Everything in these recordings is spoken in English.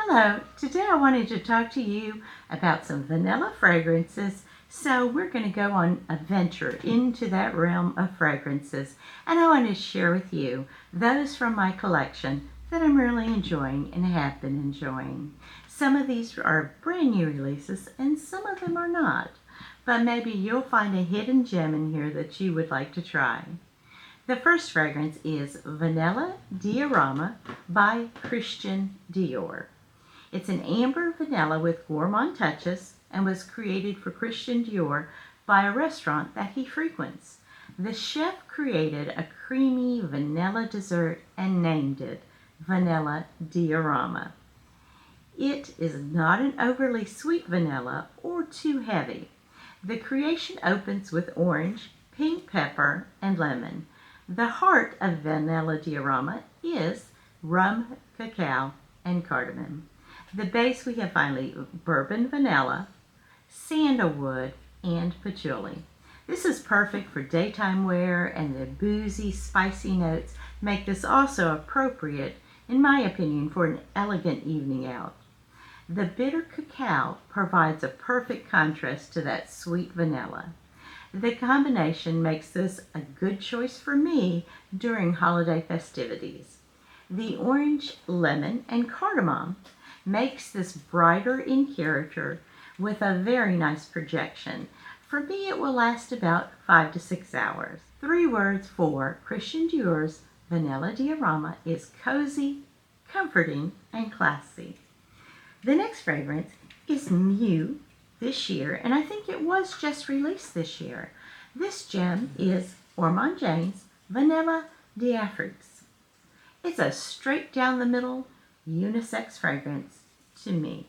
Hello, today I wanted to talk to you about some vanilla fragrances. So we're going to go on a venture into that realm of fragrances, and I want to share with you those from my collection that I'm really enjoying and have been enjoying. Some of these are brand new releases and some of them are not, but maybe you'll find a hidden gem in here that you would like to try. The first fragrance is Vanilla Diorama by Christian Dior. It's an amber vanilla with gourmand touches and was created for Christian Dior by a restaurant that he frequents. The chef created a creamy vanilla dessert and named it Vanilla Diorama. It is not an overly sweet vanilla or too heavy. The creation opens with orange, pink pepper, and lemon. The heart of Vanilla Diorama is rum, cacao, and cardamom. The base we have finally bourbon vanilla, sandalwood, and patchouli. This is perfect for daytime wear, and the boozy, spicy notes make this also appropriate, in my opinion, for an elegant evening out. The bitter cacao provides a perfect contrast to that sweet vanilla. The combination makes this a good choice for me during holiday festivities. The orange, lemon, and cardamom makes this brighter in character with a very nice projection. For me, it will last about 5 to 6 hours. 3 words for Christian Dior's Vanilla Diorama is cozy, comforting, and classy. The next fragrance is new this year, and I think it was just released this year. This gem is Ormonde's Vanilla d'Afriques. It's a straight down the middle unisex fragrance to me.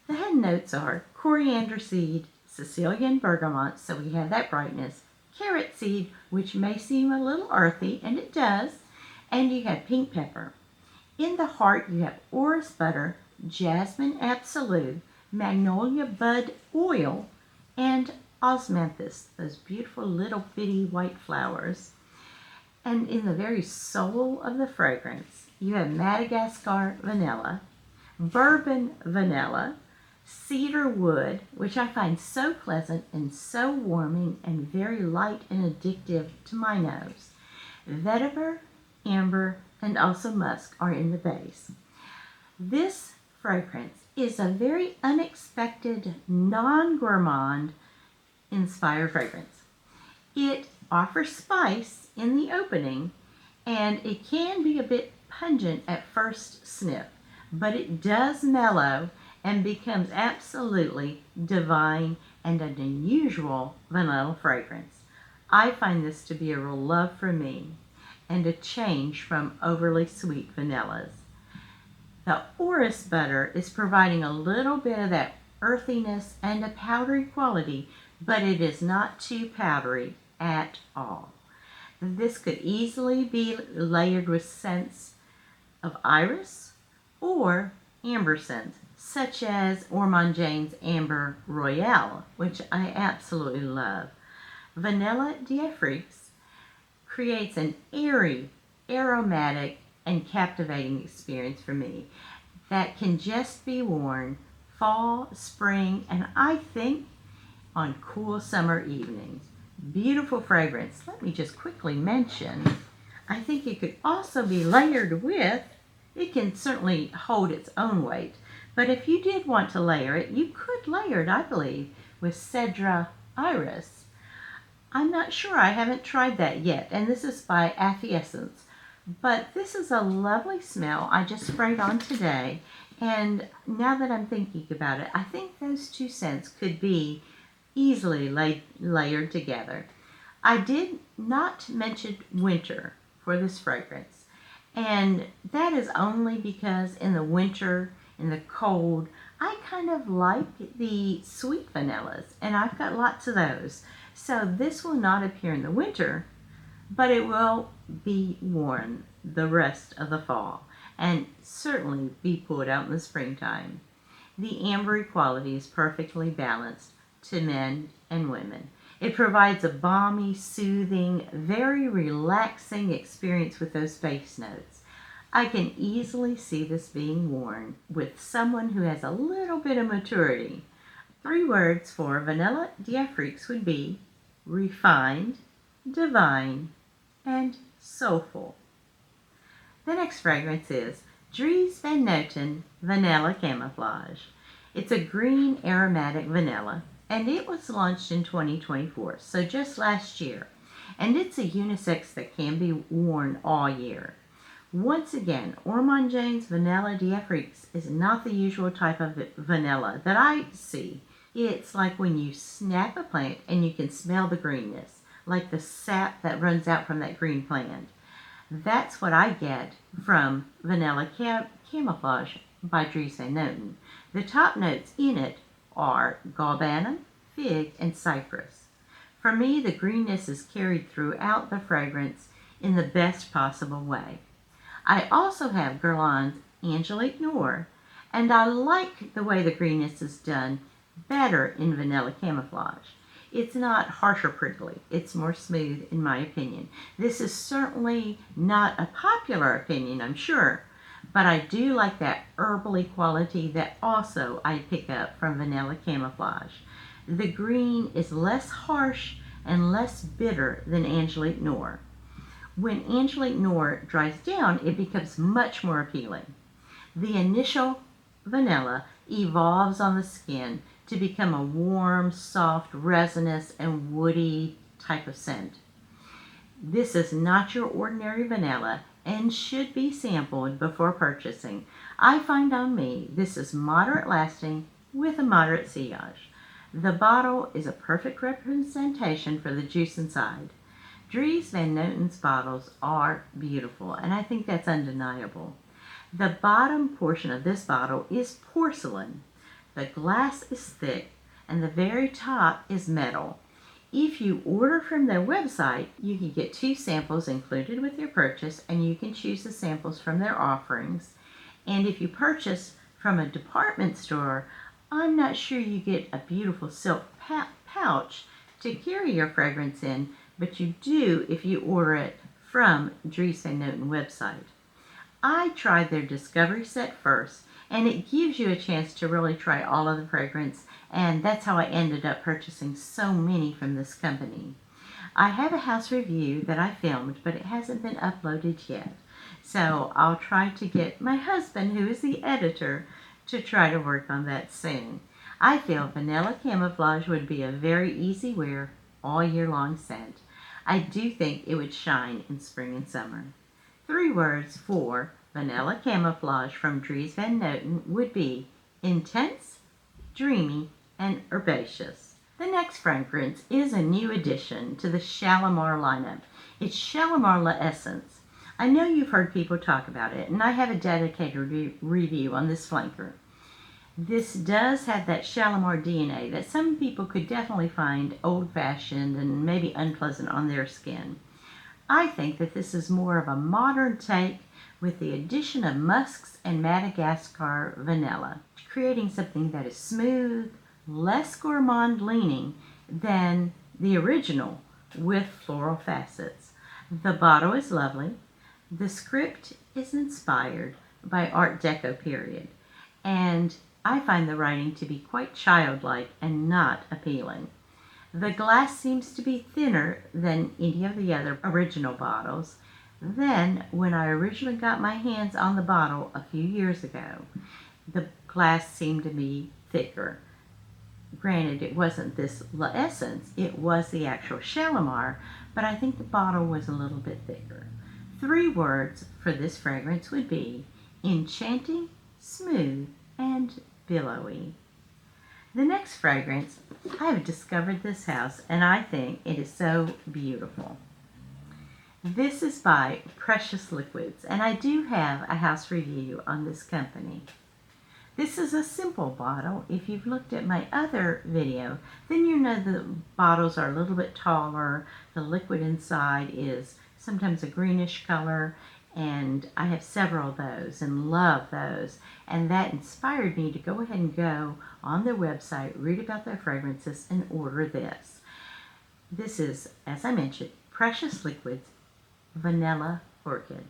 The head notes are coriander seed, Sicilian bergamot, so we have that brightness, carrot seed, which may seem a little earthy, and it does, and you have pink pepper. In the heart, you have orris butter, jasmine absolute, magnolia bud oil, and osmanthus, those beautiful little bitty white flowers. And in the very soul of the fragrance, you have Madagascar vanilla, bourbon vanilla, cedar wood, which I find so pleasant and so warming and very light and addictive to my nose. Vetiver, amber, and also musk are in the base. This fragrance is a very unexpected, non-gourmand inspired fragrance. It offers spice in the opening, and it can be a bit pungent at first sniff, but it does mellow and becomes absolutely divine and an unusual vanilla fragrance. I find this to be a real love for me and a change from overly sweet vanillas. The orris butter is providing a little bit of that earthiness and a powdery quality, but it is not too powdery at all. This could easily be layered with scents of iris or amber scents, such as Ormonde's Amber Royale, which I absolutely love. Vanilla d'Afriques creates an airy, aromatic, and captivating experience for me that can just be worn fall, spring, and I think on cool summer evenings. Beautiful fragrance. Let me just quickly mention, I think it could also be layered with, it can certainly hold its own weight, but if you did want to layer it, you could layer it, I believe, with Cedra Iris. I'm not sure, I haven't tried that yet, and this is by Affiessence. But this is a lovely smell I just sprayed on today, and now that I'm thinking about it, I think those two scents could be easily layered together. I did not mention winter for this fragrance, and that is only because in the winter, in the cold, I kind of like the sweet vanillas, and I've got lots of those. So this will not appear in the winter, but it will be worn the rest of the fall and certainly be pulled out in the springtime. The ambery quality is perfectly balanced to men and women. It provides a balmy, soothing, very relaxing experience with those base notes. I can easily see this being worn with someone who has a little bit of maturity. 3 words for Vanille d'Afriques would be refined, divine, and soulful. The next fragrance is Dries van Noten Vanilla Camouflage. It's a green aromatic vanilla, and it was launched in 2024, so just last year. And it's a unisex that can be worn all year. Once again, Ormonde's Vanille d'Afriques is not the usual type of vanilla that I see. It's like when you snap a plant and you can smell the greenness, like the sap that runs out from that green plant. That's what I get from Vanilla Camouflage by Dries van Noten. The top notes in it are galbanum, fig, and cypress. For me, the greenness is carried throughout the fragrance in the best possible way. I also have Guerlain's Angelique Noir, and I like the way the greenness is done better in Vanilla Camouflage. It's not harsh or prickly. It's more smooth, in my opinion. This is certainly not a popular opinion, I'm sure, but I do like that herbally quality that also I pick up from Vanilla Camouflage. The green is less harsh and less bitter than Angelique Noir. When Angelique Noir dries down, it becomes much more appealing. The initial vanilla evolves on the skin to become a warm, soft, resinous, and woody type of scent. This is not your ordinary vanilla and should be sampled before purchasing. I find on me this is moderate lasting with a moderate sillage. The bottle is a perfect representation for the juice inside. Dries van Noten's bottles are beautiful, and I think that's undeniable. The bottom portion of this bottle is porcelain. The glass is thick, and the very top is metal. If you order from their website, you can get 2 samples included with your purchase, and you can choose the samples from their offerings. And if you purchase from a department store, I'm not sure you get a beautiful silk pouch to carry your fragrance in, but you do if you order it from Dries van Noten website. I tried their discovery set first, and it gives you a chance to really try all of the fragrance, and that's how I ended up purchasing so many from this company. I have a house review that I filmed, but it hasn't been uploaded yet. So I'll try to get my husband, who is the editor, to try to work on that soon. I feel Vanilla Camouflage would be a very easy wear, all year long scent. I do think it would shine in spring and summer. 3 words for Vanilla Camouflage from Dries van Noten would be intense, dreamy, and herbaceous. The next fragrance is a new addition to the Shalimar lineup. It's Shalimar La Essence. I know you've heard people talk about it, and I have a dedicated review on this flanker. This does have that Shalimar DNA that some people could definitely find old-fashioned and maybe unpleasant on their skin. I think that this is more of a modern take with the addition of musks and Madagascar vanilla, creating something that is smooth, less gourmand leaning than the original with floral facets. The bottle is lovely. The script is inspired by Art Deco period, and I find the writing to be quite childlike and not appealing. The glass seems to be thinner than any of the other original bottles. Then, when I originally got my hands on the bottle a few years ago, the glass seemed to be thicker. Granted, it wasn't this La Essence, it was the actual Shalimar, but I think the bottle was a little bit thicker. 3 words for this fragrance would be enchanting, smooth, and billowy. The next fragrance, I have discovered this house and I think it is so beautiful. This is by Precious Liquids, and I do have a house review on this company. This is a simple bottle. If you've looked at my other video, then you know the bottles are a little bit taller. The liquid inside is sometimes a greenish color, and I have several of those and love those. And that inspired me to go ahead and go on their website, read about their fragrances, and order this. This is, as I mentioned, Precious Liquids Vanilla Orchid.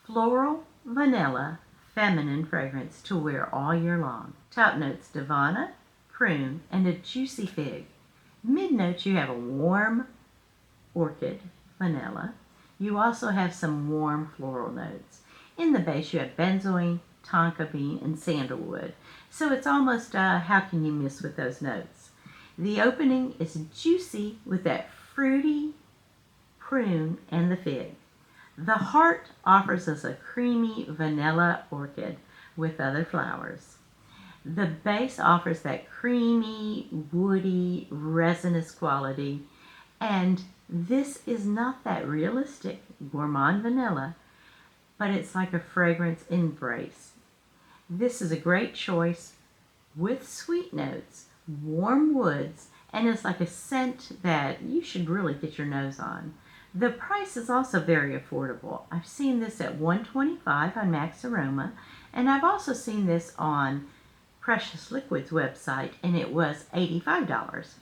Floral, vanilla, feminine fragrance to wear all year long. Top notes Divana, prune, and a juicy fig. Mid notes you have a warm orchid, vanilla. You also have some warm floral notes. In the base you have benzoin, tonka bean, and sandalwood. So it's almost how can you miss with those notes? The opening is juicy with that fruity prune and the fig. The heart offers us a creamy vanilla orchid with other flowers. The base offers that creamy, woody, resinous quality, and this is not that realistic gourmand vanilla, but it's like a fragrance embrace. This is a great choice with sweet notes, warm woods, and it's like a scent that you should really get your nose on. The price is also very affordable. I've seen this at $125 on Max Aroma, and I've also seen this on Precious Liquid's website, and it was $85.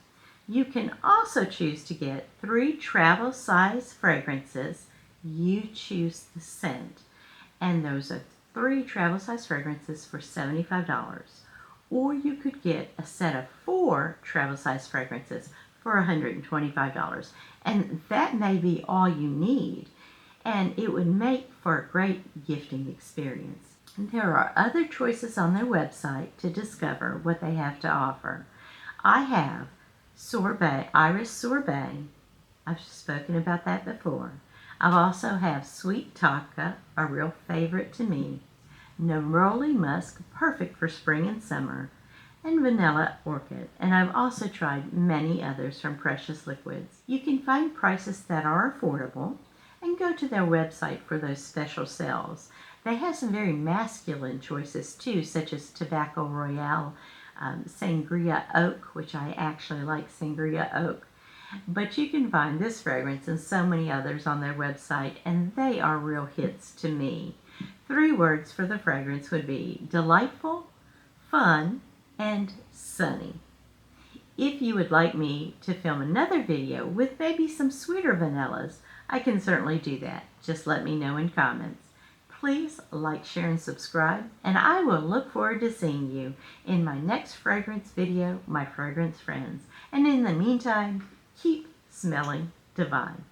You can also choose to get 3 travel size fragrances. You choose the scent, and those are 3 travel size fragrances for $75. Or you could get a set of 4 travel size fragrances for $125. And that may be all you need, and it would make for a great gifting experience. And there are other choices on their website to discover what they have to offer. I have Sorbet, Iris Sorbet. I've spoken about that before. I also have Sweet Tonka, a real favorite to me. Neroli Musk, perfect for spring and summer. And Vanilla Orchid. And I've also tried many others from Precious Liquids. You can find prices that are affordable and go to their website for those special sales. They have some very masculine choices too, such as Tobacco Royale, Sangria Oak, which I actually like Sangria Oak. But you can find this fragrance and so many others on their website, and they are real hits to me. 3 words for the fragrance would be delightful, fun, and sunny. If you would like me to film another video with maybe some sweeter vanillas, I can certainly do that. Just let me know in comments. Please like, share, and subscribe, and I will look forward to seeing you in my next fragrance video, my fragrance friends. And in the meantime, keep smelling divine.